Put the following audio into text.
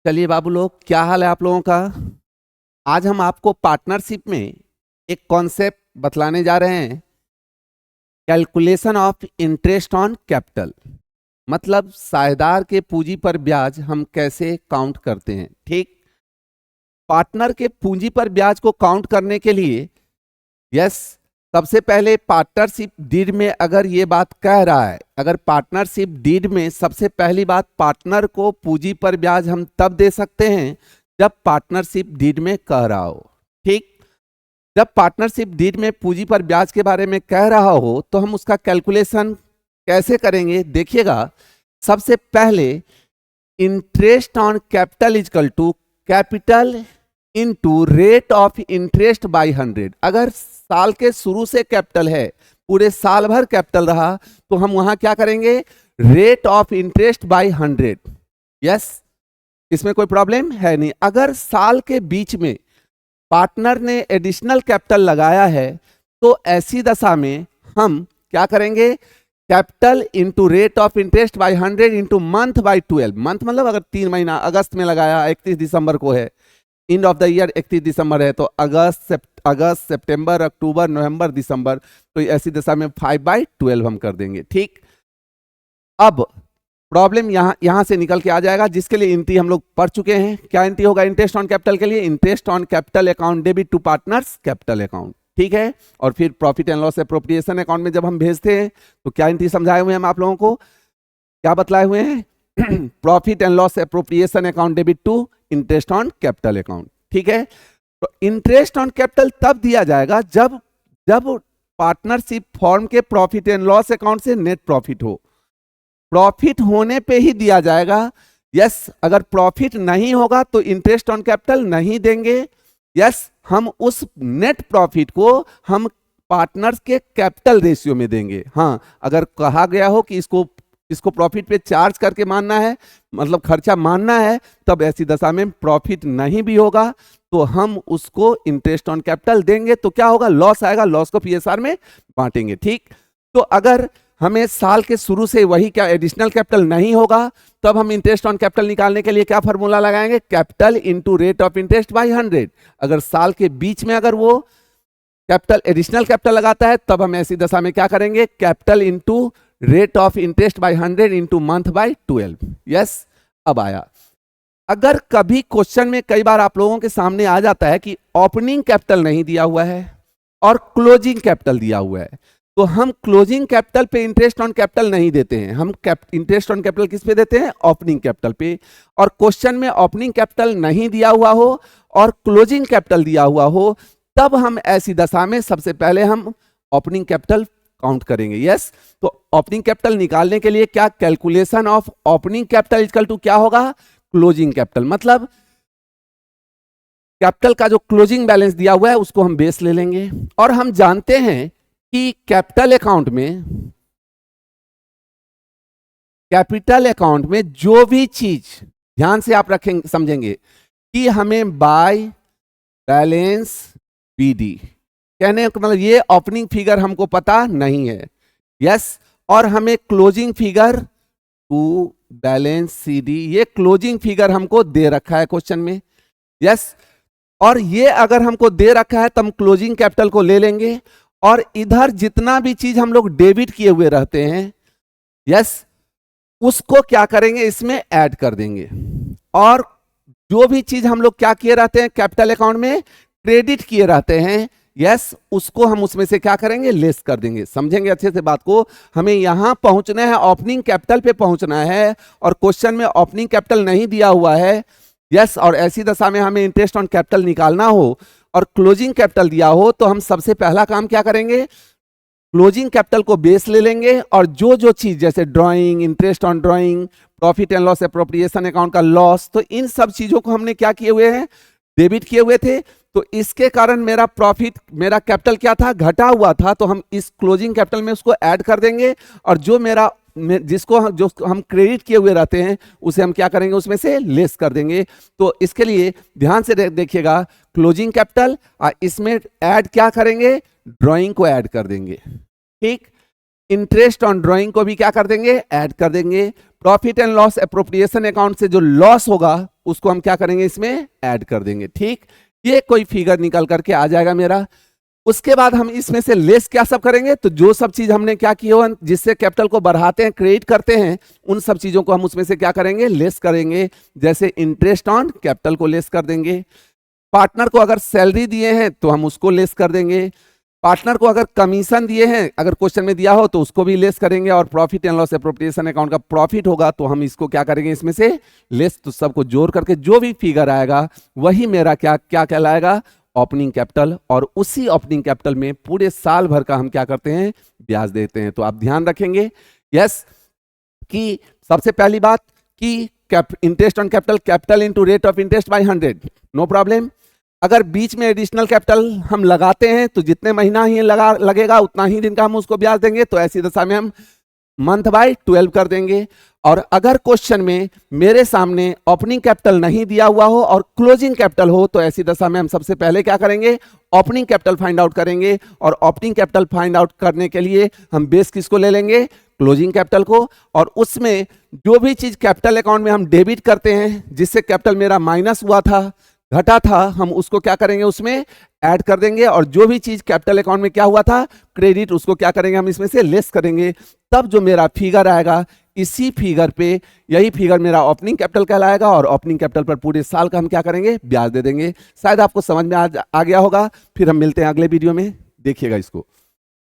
चलिए बाबू लोग, क्या हाल है आप लोगों का। आज हम आपको पार्टनरशिप में एक कॉन्सेप्ट बतलाने जा रहे हैं, calculation of interest on capital. मतलब साझेदार के पूंजी पर ब्याज हम कैसे काउंट करते हैं। ठीक, पार्टनर के पूंजी पर ब्याज को काउंट करने के लिए यस, सबसे पहले पार्टनरशिप डीड में अगर ये बात कह रहा है, अगर पार्टनरशिप डीड में सबसे पहली बात, पार्टनर को पूंजी पर ब्याज हम तब दे सकते हैं जब पार्टनरशिप डीड में कह रहा हो। ठीक, जब पार्टनरशिप डीड में पूंजी पर ब्याज के बारे में कह रहा हो तो हम उसका कैलकुलेशन कैसे करेंगे देखिएगा। सबसे पहले interest on capital is equal to capital into rate of interest by 100। अगर साल के शुरू से कैपिटल है, पूरे साल भर कैपिटल रहा, तो हम वहां क्या करेंगे, rate of interest by 100। Yes, इसमें कोई प्रॉब्लम है नहीं। अगर साल के बीच में पार्टनर ने एडिशनल कैपिटल लगाया है तो ऐसी दशा में हम क्या करेंगे, capital into rate of interest by 100 into month by 12। Month मतलब अगर 3 महीना अगस्त में लगाया, 31 दिसंबर को है, एंड ऑफ द ईयर 31 दिसंबर है, तो अगस्त सितंबर अक्टूबर नवंबर दिसंबर, तो ऐसी दशा में 5/12 हम कर देंगे। ठीक, अब प्रॉब्लम यहां से निकल के आ जाएगा, जिसके लिए एंट्री हम लोग पढ़ चुके हैं। क्या एंट्री होगा इंटरेस्ट ऑन कैपिटल के लिए? Interest on capital account debit to partners capital account. ठीक है, और फिर profit and loss appropriation account में जब हम भेजते हैं तो क्या एंट्री समझाए हुए हैं हम आप लोगों को, क्या बतलाए हुए हैं profit and loss appropriation account debit to interest on capital account. ठीक है, तो इंटरेस्ट ऑन कैपिटल तब दिया जाएगा जब पार्टनरशिप फॉर्म के प्रॉफिट एंड लॉस अकाउंट से नेट प्रॉफिट हो। प्रॉफिट होने पे ही दिया जाएगा। यस, अगर प्रॉफिट नहीं होगा तो इंटरेस्ट ऑन कैपिटल नहीं देंगे। यस, हम उस नेट प्रॉफिट को हम पार्टनर्स के कैपिटल रेशियो में देंगे। हाँ, अगर कहा गया हो कि इसको प्रॉफिट पे चार्ज करके मानना है, मतलब खर्चा मानना है, तब ऐसी दशा में प्रॉफिट नहीं भी होगा तो हम उसको इंटरेस्ट ऑन कैपिटल देंगे। तो क्या होगा, लॉस आएगा, लॉस को पीएसआर में बांटेंगे। ठीक, तो अगर हमें साल के शुरू से वही क्या एडिशनल कैपिटल नहीं होगा, तब हम इंटरेस्ट ऑन कैपिटल निकालने के लिए क्या फॉर्मूला लगाएंगे, capital into rate of interest by 100। अगर साल के बीच में अगर वो कैपिटल एडिशनल कैपिटल लगाता है तब हम ऐसी दशा में क्या करेंगे, capital into rate of interest by 100 into month by 12। Yes, अब आया। अगर कभी क्वेश्चन में कई बार आप लोगों के सामने आ जाता है कि ओपनिंग कैपिटल नहीं दिया हुआ है और क्लोजिंग कैपिटल दिया हुआ है, तो हम क्लोजिंग कैपिटल पे इंटरेस्ट ऑन कैपिटल नहीं देते हैं, हम इंटरेस्ट ऑन कैपिटल किस पे देते हैं, ओपनिंग कैपिटल पे। और क्वेश्चन में ओपनिंग कैपिटल नहीं दिया हुआ हो और क्लोजिंग कैपिटल दिया हुआ हो, तब हम ऐसी दशा में सबसे पहले हम ओपनिंग कैपिटल काउंट करेंगे। यस, तो ओपनिंग कैपिटल निकालने के लिए क्या, calculation of opening capital equal to क्या होगा, क्लोजिंग कैपिटल। मतलब कैपिटल का जो क्लोजिंग बैलेंस दिया हुआ है उसको हम बेस ले लेंगे। और हम जानते हैं कि कैपिटल अकाउंट में जो भी चीज, ध्यान से आप रखेंगे समझेंगे कि हमें बाय बैलेंस बीडी कहने का मतलब ये ओपनिंग फिगर हमको पता नहीं है। यस, और हमें closing figure to balance CD, ये क्लोजिंग फिगर हमको दे रखा है क्वेश्चन में। यस, और ये अगर हमको दे रखा है तो हम क्लोजिंग कैपिटल को ले लेंगे और इधर जितना भी चीज हम लोग डेबिट किए हुए रहते हैं, यस, उसको क्या करेंगे, इसमें ऐड कर देंगे। और जो भी चीज हम लोग क्या किए रहते हैं, कैपिटल अकाउंट में क्रेडिट किए रहते हैं, यस, उसको हम उसमें से क्या करेंगे, लेस कर देंगे। समझेंगे अच्छे से बात को। हमें यहां पहुंचना है, ओपनिंग कैपिटल पे पहुंचना है, और क्वेश्चन में ओपनिंग कैपिटल नहीं दिया हुआ है। यस, और ऐसी दशा में हमें इंटरेस्ट ऑन कैपिटल निकालना हो और क्लोजिंग कैपिटल दिया हो, तो हम सबसे पहला काम क्या करेंगे, क्लोजिंग कैपिटल को बेस ले लेंगे और जो चीज जैसे drawing, interest on drawing, profit and loss appropriation account का लॉस, तो इन सब चीजों को हमने क्या किए हुए हैं, डेबिट किए हुए थे। तो इसके कारण मेरा प्रॉफिट, मेरा कैपिटल क्या था, घटा हुआ था, तो हम इस क्लोजिंग कैपिटल में उसको ऐड कर देंगे। और जो जो हम क्रेडिट किए हुए रहते हैं उसे हम क्या करेंगे, उसमें से लेस कर देंगे। तो इसके लिए ध्यान से देखिएगा, क्लोजिंग कैपिटल इसमें ऐड क्या करेंगे, ड्राइंग को ऐड कर देंगे। ठीक, इंटरेस्ट ऑन ड्राइंग को भी क्या कर देंगे, ऐड कर देंगे। Profit and loss appropriation account से जो लॉस होगा उसको हम क्या करेंगे, इसमें ऐड कर देंगे। ठीक, ये कोई फिगर निकल करके आ जाएगा मेरा। उसके बाद हम इसमें से लेस क्या सब करेंगे, तो जो सब चीज हमने क्या की हो जिससे कैपिटल को बढ़ाते हैं, क्रिएट करते हैं, उन सब चीजों को हम उसमें से क्या करेंगे, लेस करेंगे। जैसे इंटरेस्ट ऑन कैपिटल को लेस कर देंगे। पार्टनर को अगर सैलरी दिए हैं तो हम उसको लेस कर देंगे। पार्टनर को अगर कमीशन दिए हैं, अगर क्वेश्चन में दिया हो तो उसको भी लेस करेंगे। और profit and loss appropriation account का प्रॉफिट होगा तो हम इसको क्या करेंगे, इसमें से लेस। तो सबको जोड़ करके जो भी फिगर आएगा वही मेरा क्या क्या कहलाएगा, ओपनिंग कैपिटल। और उसी ओपनिंग कैपिटल में पूरे साल भर का हम क्या करते हैं, ब्याज देते हैं। तो आप ध्यान रखेंगे यस कि सबसे पहली बात कि interest on capital, capital into rate of interest by 100, no problem. अगर बीच में एडिशनल कैपिटल हम लगाते हैं तो जितने महीना ही लगेगा उतना ही दिन का हम उसको ब्याज देंगे। तो ऐसी दशा में हम मंथ बाय 12 कर देंगे। और अगर क्वेश्चन में मेरे सामने ओपनिंग कैपिटल नहीं दिया हुआ हो और क्लोजिंग कैपिटल हो तो ऐसी दशा में हम सबसे पहले क्या करेंगे, ओपनिंग कैपिटल फाइंड आउट करेंगे। और ओपनिंग कैपिटल फाइंड आउट करने के लिए हम बेस किसको ले लेंगे, क्लोजिंग कैपिटल को। और उसमें जो भी चीज कैपिटल अकाउंट में हम डेबिट करते हैं, जिससे कैपिटल मेरा माइनस हुआ था, घटा था, हम उसको क्या करेंगे, उसमें ऐड कर देंगे। और जो भी चीज कैपिटल अकाउंट में क्या हुआ था, क्रेडिट, उसको क्या करेंगे, हम इसमें से लेस करेंगे। तब जो मेरा फिगर आएगा, इसी फिगर पे, यही फिगर मेरा ओपनिंग कैपिटल कहलाएगा। और ओपनिंग कैपिटल पर पूरे साल का हम क्या करेंगे, ब्याज दे देंगे। शायद आपको समझ में आ गया होगा। फिर हम मिलते हैं अगले वीडियो में, देखिएगा इसको।